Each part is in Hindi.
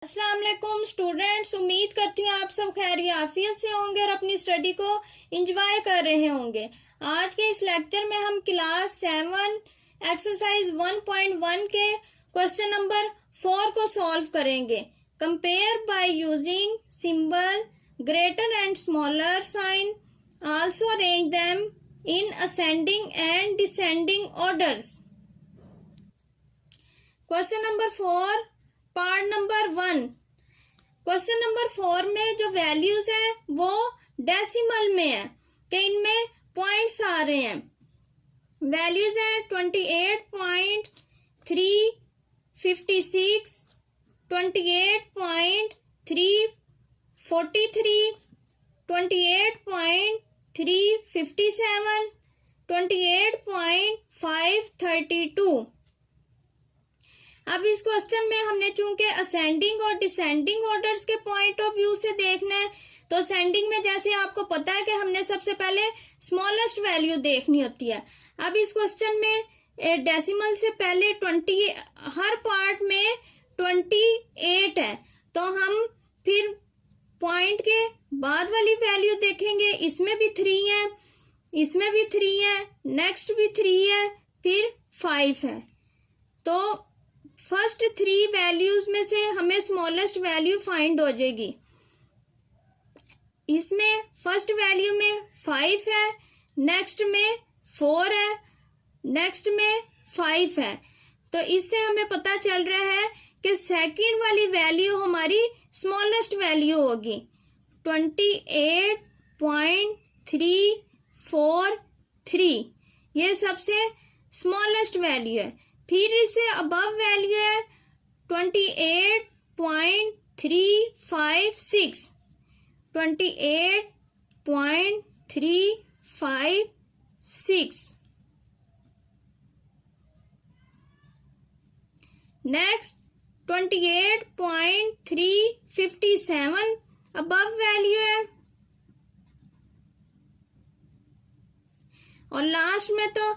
अस्सलाम वालेकुम स्टूडेंट्स, उम्मीद करती हूँ आप सब खैर आफियत से होंगे और अपनी स्टडी को एंजॉय कर रहे होंगे। आज के इस लेक्चर में हम क्लास 7 एक्सरसाइज 1.1 के क्वेश्चन नंबर 4 को सॉल्व करेंगे। Compare by using symbol greater and smaller sign, also arrange them in ascending and descending orders. Question number 4 part number 1। Question number 4 में जो वैल्यूज हैं वो डेसिमल में है कि इनमें पॉइंट्स आ रहे हैं। वैल्यूज हैं 28.356, 28.343, 28.357, 28.532। अब इस क्वेश्चन में हमने चूंकि असेंडिंग और डिसेंडिंग ऑर्डर्स के पॉइंट ऑफ व्यू से देखना है, तो असेंडिंग में जैसे आपको पता है कि हमने सबसे पहले स्मॉलेस्ट वैल्यू देखनी होती है। अब इस क्वेश्चन में डेसिमल से पहले 20 हर पार्ट में 28 है, तो हम फिर पॉइंट के बाद वाली वैल्यू देखेंगे। इसमें भी 3 है, इसमें भी 3 है, नेक्स्ट भी 3 है, फिर 5 है। तो फर्स्ट 3 वैल्यूज में से हमें स्मॉलेस्ट वैल्यू फाइंड हो जाएगी। इसमें फर्स्ट वैल्यू में 5 है, नेक्स्ट में 4 है, नेक्स्ट में 5 है। तो इससे हमें पता चल रहा है कि सेकंड वाली वैल्यू हमारी स्मॉलेस्ट वैल्यू होगी 28.343। ये सबसे स्मॉलेस्ट वैल्यू है। फिर इससे अबव वैल्यू है 28.356, 28.356। नेक्स्ट 28.357 अबव वैल्यू है, और लास्ट में तो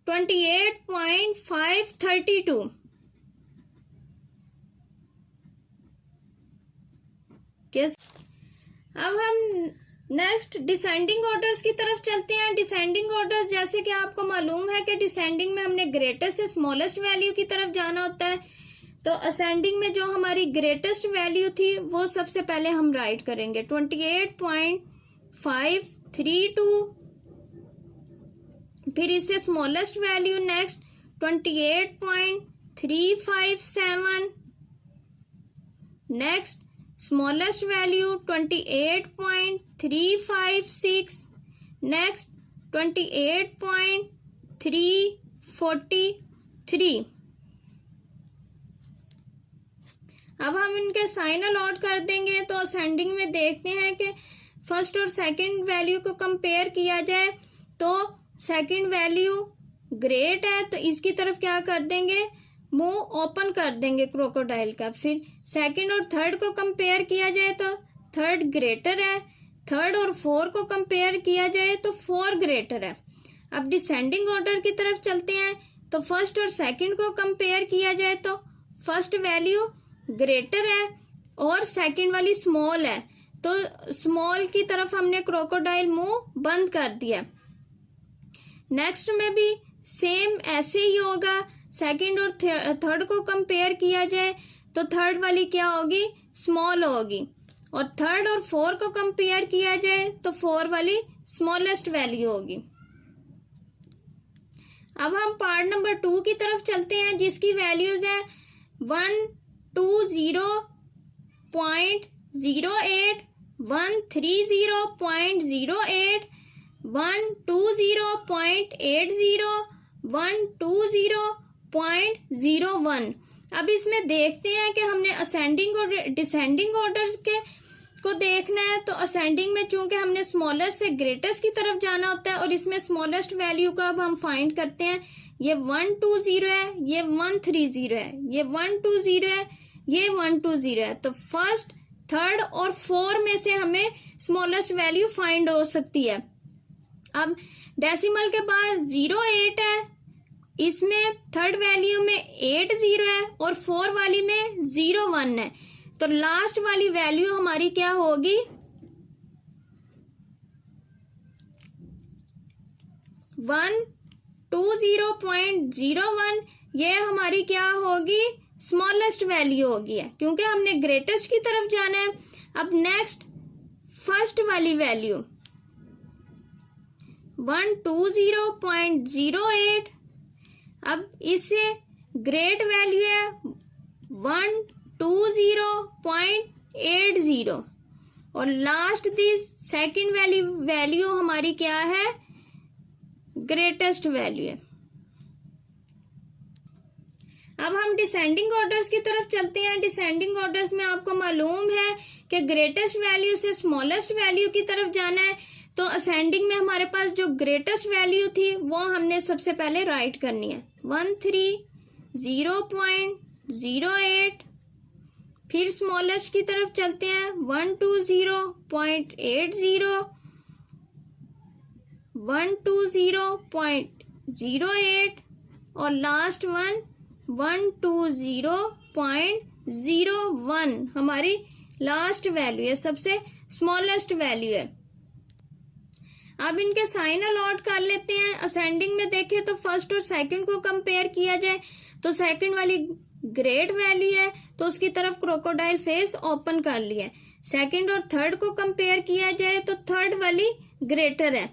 28.532। अब हम नेक्स्ट डिसेंडिंग ऑर्डर्स की तरफ चलते हैं। डिसेंडिंग ऑर्डर्स जैसे कि आपको मालूम है कि डिसेंडिंग में हमने ग्रेटेस्ट से स्मॉलेस्ट वैल्यू की तरफ जाना होता है, तो असेंडिंग में जो हमारी ग्रेटेस्ट वैल्यू थी वो सबसे पहले हम राइट करेंगे 28.532। फिर इससे smallest value next 28.357, next smallest value 28.356, next 28.343। अब हम इनके साइन अलॉट कर देंगे। तो असेंडिंग में देखते हैं कि फर्स्ट और सेकंड वैल्यू को कंपेयर किया जाए तो सेकंड वैल्यू ग्रेट है, तो इसकी तरफ क्या कर देंगे, मुंह ओपन कर देंगे क्रोकोडाइल का। फिर सेकंड और थर्ड को कंपेयर किया जाए तो थर्ड ग्रेटर है, थर्ड और 4 को कंपेयर किया जाए तो 4 ग्रेटर है। अब डिसेंडिंग ऑर्डर की तरफ चलते हैं, तो फर्स्ट और सेकंड को कंपेयर किया जाए तो फर्स्ट वैल्यू ग्रेटर है और सेकंड वाली स्मॉल है, तो स्मॉल की तरफ हमने क्रोकोडाइल मुंह बंद कर दिया। नेक्स्ट में भी सेम ऐसे ही होगा। सेकंड और थर्ड को कंपेयर किया जाए तो थर्ड वाली क्या होगी, स्मॉल होगी, और थर्ड और 4 को कंपेयर किया जाए तो 4 वाली स्मॉलेस्ट वैल्यू होगी। अब हम पार्ट नंबर 2 की तरफ चलते हैं, जिसकी वैल्यूज है 120.08, 130.08, 120.80, 120.01। अब इसमें देखते हैं कि हमने असेंडिंग और डिसेंडिंग ऑर्डर्स के को देखना है। तो असेंडिंग में चूंकि हमने स्मॉलेस्ट से ग्रेटेस्ट की तरफ जाना होता है, और इसमें स्मॉलेस्ट वैल्यू का अब हम फाइंड करते हैं। ये 120 है, ये 130 है, ये 120 है, ये 120 है। तो फर्स्ट, थर्ड और 4 में से हमें स्मॉलेस्ट वैल्यू फाइंड हो सकती है। अब डेसिमल के बाद 08 है, इसमें थर्ड वैल्यू में 8 0 है और 4 वाली में 0 1 है, तो लास्ट वाली वैल्यू हमारी क्या होगी 120.01। ये हमारी क्या होगी स्मॉलेस्ट वैल्यू होगी है, क्योंकि हमने ग्रेटेस्ट की तरफ जाना है। अब नेक्स्ट फर्स्ट वाली वैल्यू 120.08। अब इससे ग्रेट वैल्यू है 120.80 और लास्ट दी सेकंड वैल्यू हमारी क्या है ग्रेटेस्ट वैल्यू है। अब हम डिसेंडिंग ऑर्डर्स की तरफ चलते हैं। डिसेंडिंग ऑर्डर्स में आपको मालूम है कि ग्रेटेस्ट वैल्यू से स्मॉलेस्ट वैल्यू की तरफ जाना है, तो असेंडिंग में हमारे पास जो ग्रेटेस्ट वैल्यू थी वो हमने सबसे पहले राइट करनी है 130.08। फिर स्मॉलेस्ट की तरफ चलते हैं 120.80, 120.08 और लास्ट वन 120.01 हमारी लास्ट वैल्यू है, सबसे स्मॉलेस्ट वैल्यू है। अब इनके साइन अलॉट कर लेते हैं। असेंडिंग में देखें तो फर्स्ट और सेकंड को कंपेयर किया जाए तो सेकंड वाली ग्रेट वैल्यू है, तो उसकी तरफ क्रोकोडाइल फेस ओपन कर लिया है। सेकंड और थर्ड को कंपेयर किया जाए तो थर्ड वाली ग्रेटर है।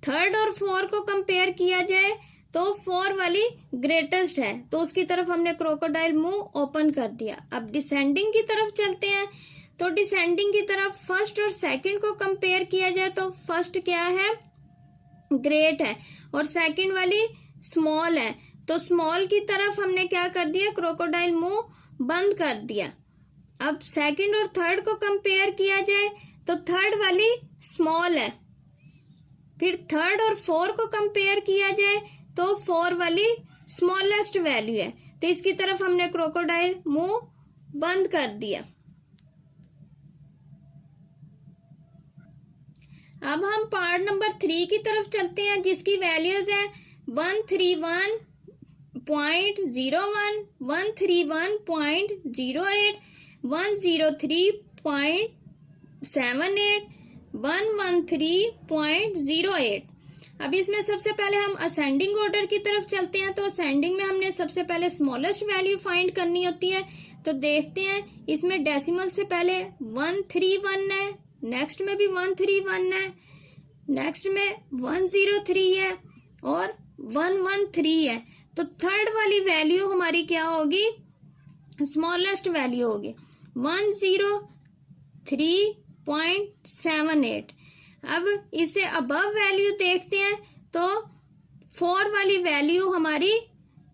थर्ड और 4 को कंपेयर किया जाए तो 4 वाली ग्रेटेस्ट है, तो उसकी तरफ हमने क्रोकोडाइल मुंह ओपन कर दिया। अब डिसेंडिंग की तरफ चलते हैं, तो डिसेंडिंग की तरफ फर्स्ट और सेकंड को कंपेयर किया जाए तो फर्स्ट क्या है ग्रेट है और सेकंड वाली स्मॉल है, तो स्मॉल की तरफ हमने क्या कर दिया क्रोकोडाइल मुंह बंद कर दिया। अब सेकंड और थर्ड को कंपेयर किया जाए तो थर्ड वाली स्मॉल है। फिर थर्ड और 4 को कंपेयर किया जाए तो 4 वाली स्मॉलेस्ट वैल्यू है, तो इसकी तरफ हमने क्रोकोडाइल मुंह बंद कर दिया। अब हम पार्ट नंबर 3 की तरफ चलते हैं, जिसकी वैल्यूज हैं 131.01, 131.08, 103.78, 113.08। अब इसमें सबसे पहले हम असेंडिंग ऑर्डर की तरफ चलते हैं, तो असेंडिंग में हमने सबसे पहले स्मॉलेस्ट वैल्यू फाइंड करनी होती है। तो देखते हैं इसमें डेसिमल से पहले 131 है, नेक्स्ट में भी 131 है, नेक्स्ट में 103 है और 113 है, तो थर्ड वाली वैल्यू हमारी क्या होगी स्मॉलेस्ट वैल्यू होगी 103.78। अब इसे अबव वैल्यू देखते हैं तो 4 वाली वैल्यू हमारी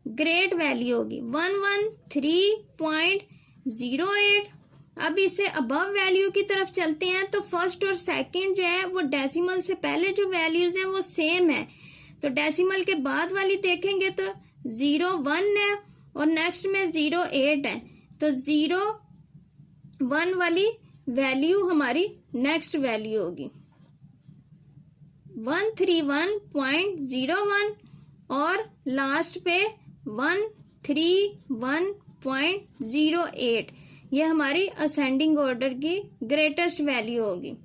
ग्रेट वैल्यू होगी 113.08। अब इसे अबव वैल्यू की तरफ चलते हैं तो फर्स्ट और सेकंड जो है वो डेसिमल से पहले जो वैल्यूज हैं वो सेम है, तो डेसिमल के बाद वाली देखेंगे तो 01 है और नेक्स्ट में 08 है, तो 01 वाली वैल्यू हमारी नेक्स्ट वैल्यू होगी 131.01 और लास्ट पे 131.08। ये हमारी असेंडिंग ऑर्डर की ग्रेटेस्ट वैल्यू होगी।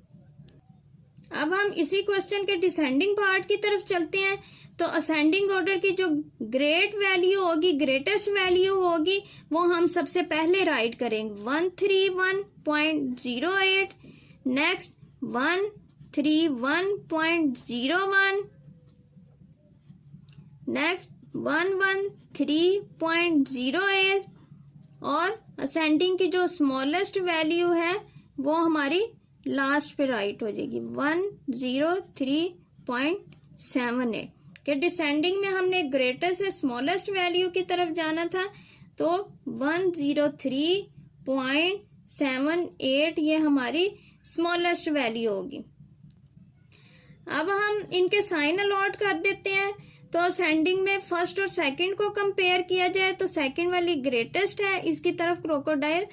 अब हम इसी क्वेश्चन के डिसेंडिंग पार्ट की तरफ चलते हैं, तो असेंडिंग ऑर्डर की जो ग्रेट वैल्यू होगी ग्रेटेस्ट वैल्यू होगी वो हम सबसे पहले राइट करेंगे 131.08, नेक्स्ट 131.01, नेक्स्ट 113.08 और असेंडिंग की जो स्मॉलेस्ट वैल्यू है वो हमारी लास्ट पे राइट हो जाएगी 103.78। कि डिसेंडिंग में हमने ग्रेटर से स्मॉलेस्ट वैल्यू की तरफ जाना था, तो 103.78 ये हमारी स्मॉलेस्ट वैल्यू होगी। अब हम इनके साइन अलॉट कर देते हैं, तो असेंडिंग में फर्स्ट और सेकंड को कंपेयर किया जाए तो सेकंड वाली ग्रेटेस्ट है, इसकी तरफ क्रोकोडाइल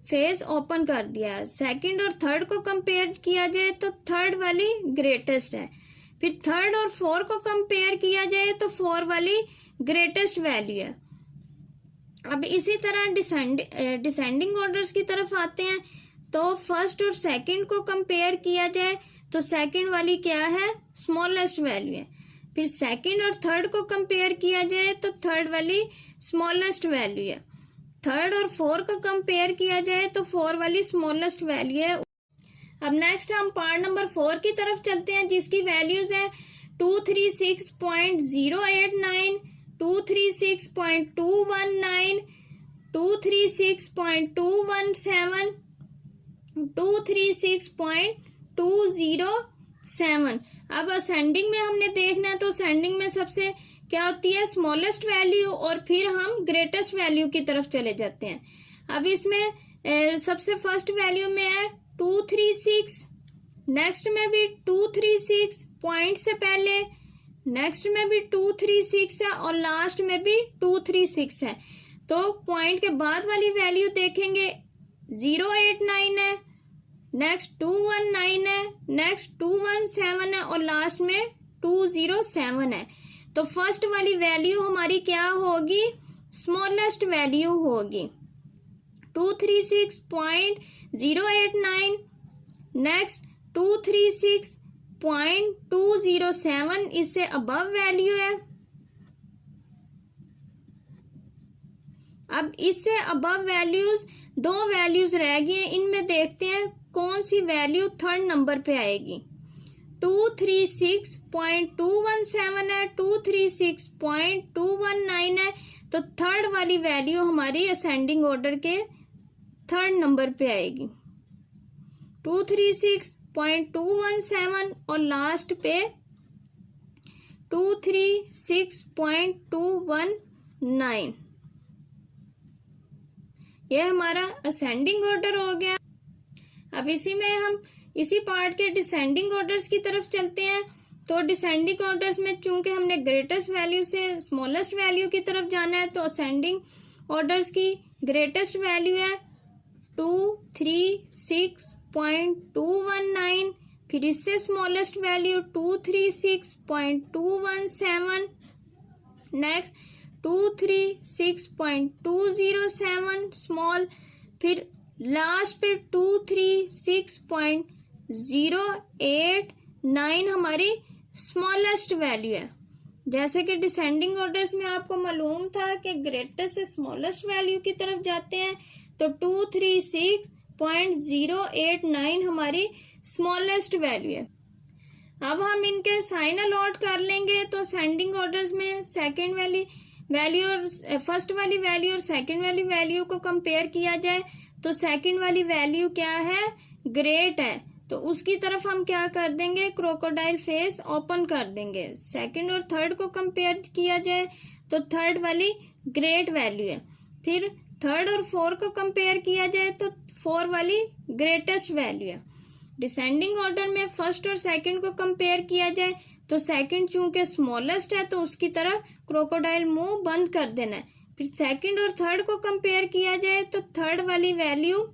फेस ओपन कर दिया है। सेकंड और थर्ड को कंपेयर किया जाए तो थर्ड वाली ग्रेटेस्ट है। फिर थर्ड और 4 को कंपेयर किया जाए तो 4 वाली ग्रेटेस्ट वैल्यू है। अब इसी तरह डिसेंडिंग ऑर्डर्स की तरफ आते हैं, तो फर्स्ट और सेकंड को कंपेयर किया जाए तो सेकंड वाली क्या है, स्मॉलेस्ट वैल्यू है। फिर सेकंड और थर्ड को कंपेयर किया जाए तो थर्ड वाली स्मॉलेस्ट वैल्यू है। थर्ड और फोर को कंपेयर किया जाए तो फोर वाली स्मॉलेस्ट वैल्यू है। अब नेक्स्ट हम पार्ट नंबर 4 की तरफ चलते हैं, जिसकी वैल्यूज है 236.089, 236.219, 236.217, 236.207। अब असेंडिंग में हमने देखना है तो असेंडिंग में सबसे क्या होती है, स्मॉलेस्ट वैल्यू, और फिर हम ग्रेटेस्ट वैल्यू की तरफ चले जाते हैं। अब इसमें सबसे फर्स्ट वैल्यू में है 236, नेक्स्ट में भी 236, पॉइंट से पहले नेक्स्ट में भी 236 है और लास्ट में भी 236 है। तो पॉइंट के बाद वाली वैल्यू देखेंगे 089 है, नेक्स्ट 219 है, नेक्स्ट 217 है और लास्ट में 207 है। तो फर्स्ट वाली वैल्यू हमारी क्या होगी, स्मॉलेस्ट वैल्यू होगी 236.089, नेक्स्ट 236.207, इससे अबव वैल्यू है। अब इससे अबव वैल्यूज दो वैल्यूज रह गई हैं, इनमें देखते हैं कौन सी वैल्यू थर्ड नंबर पे आएगी। 236.217 है, 236.219 है, तो थर्ड वाली वैल्यू हमारी असेंडिंग ऑर्डर के थर्ड नंबर पे आएगी 236.217 और लास्ट पे 236.219। यह हमारा असेंडिंग ऑर्डर हो गया। अब इसी में हम इसी पार्ट के डिसेंडिंग ऑर्डर्स की तरफ चलते हैं। तो डिसेंडिंग ऑर्डर्स में चूंकि हमने ग्रेटेस्ट वैल्यू से स्मॉलेस्ट वैल्यू की तरफ जाना है, तो असेंडिंग ऑर्डर्स की ग्रेटेस्ट वैल्यू है 236.219, फिर इससे स्मॉलेस्ट वैल्यू 236.217, नेक्स्ट 236.207 स्मॉल, फिर लास्ट पे 236.089 हमारी स्मॉलेस्ट वैल्यू है। जैसे कि डिसेंडिंग ऑर्डर्स में आपको मालूम था कि ग्रेटेस्ट से स्मॉलेस्ट वैल्यू की तरफ जाते हैं, तो 236.089 हमारी स्मॉलेस्ट वैल्यू है। अब हम इनके साइन अलॉट कर लेंगे। तो असेंडिंग ऑर्डर्स में सेकंड वाली वैल्यू और फर्स्ट वाली वैल्यू और सेकंड वाली वैल्यू को कंपेयर किया जाए तो सेकंड वाली वैल्यू क्या है, ग्रेट है, तो उसकी तरफ हम क्या कर देंगे, क्रोकोडाइल फेस ओपन कर देंगे। सेकंड और थर्ड को कंपेयर किया जाए तो थर्ड वाली ग्रेट वैल्यू है। फिर थर्ड और फोर को कंपेयर किया जाए तो फोर वाली ग्रेटेस्ट वैल्यू है। डिसेंडिंग ऑर्डर में फर्स्ट और सेकंड को कंपेयर किया जाए तो सेकंड चूंकि स्मॉलेस्ट है तो उसकी तरफ क्रोकोडाइल मुंह बंद कर देना है। फिर सेकंड और थर्ड को कंपेयर किया जाए तो थर्ड वाली वैल्यू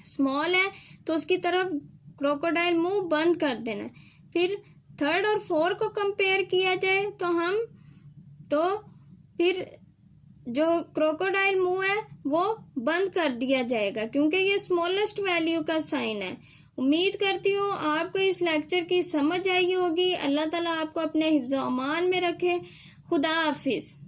स्मॉल है तो उसकी तरफ क्रोकोडाइल मुंह बंद कर देना है। फिर थर्ड और फोर को कंपेयर किया जाए तो फिर जो क्रोकोडाइल मुंह है वो बंद कर दिया जाएगा, क्योंकि ये स्मॉलेस्ट वैल्यू का साइन है। उम्मीद करती हूँ आपको इस लेक्चर की समझ आई होगी। अल्लाह ताला आपको अपने हिफ्ज़-ओ-अमान में रखे। खुदा हाफिज़।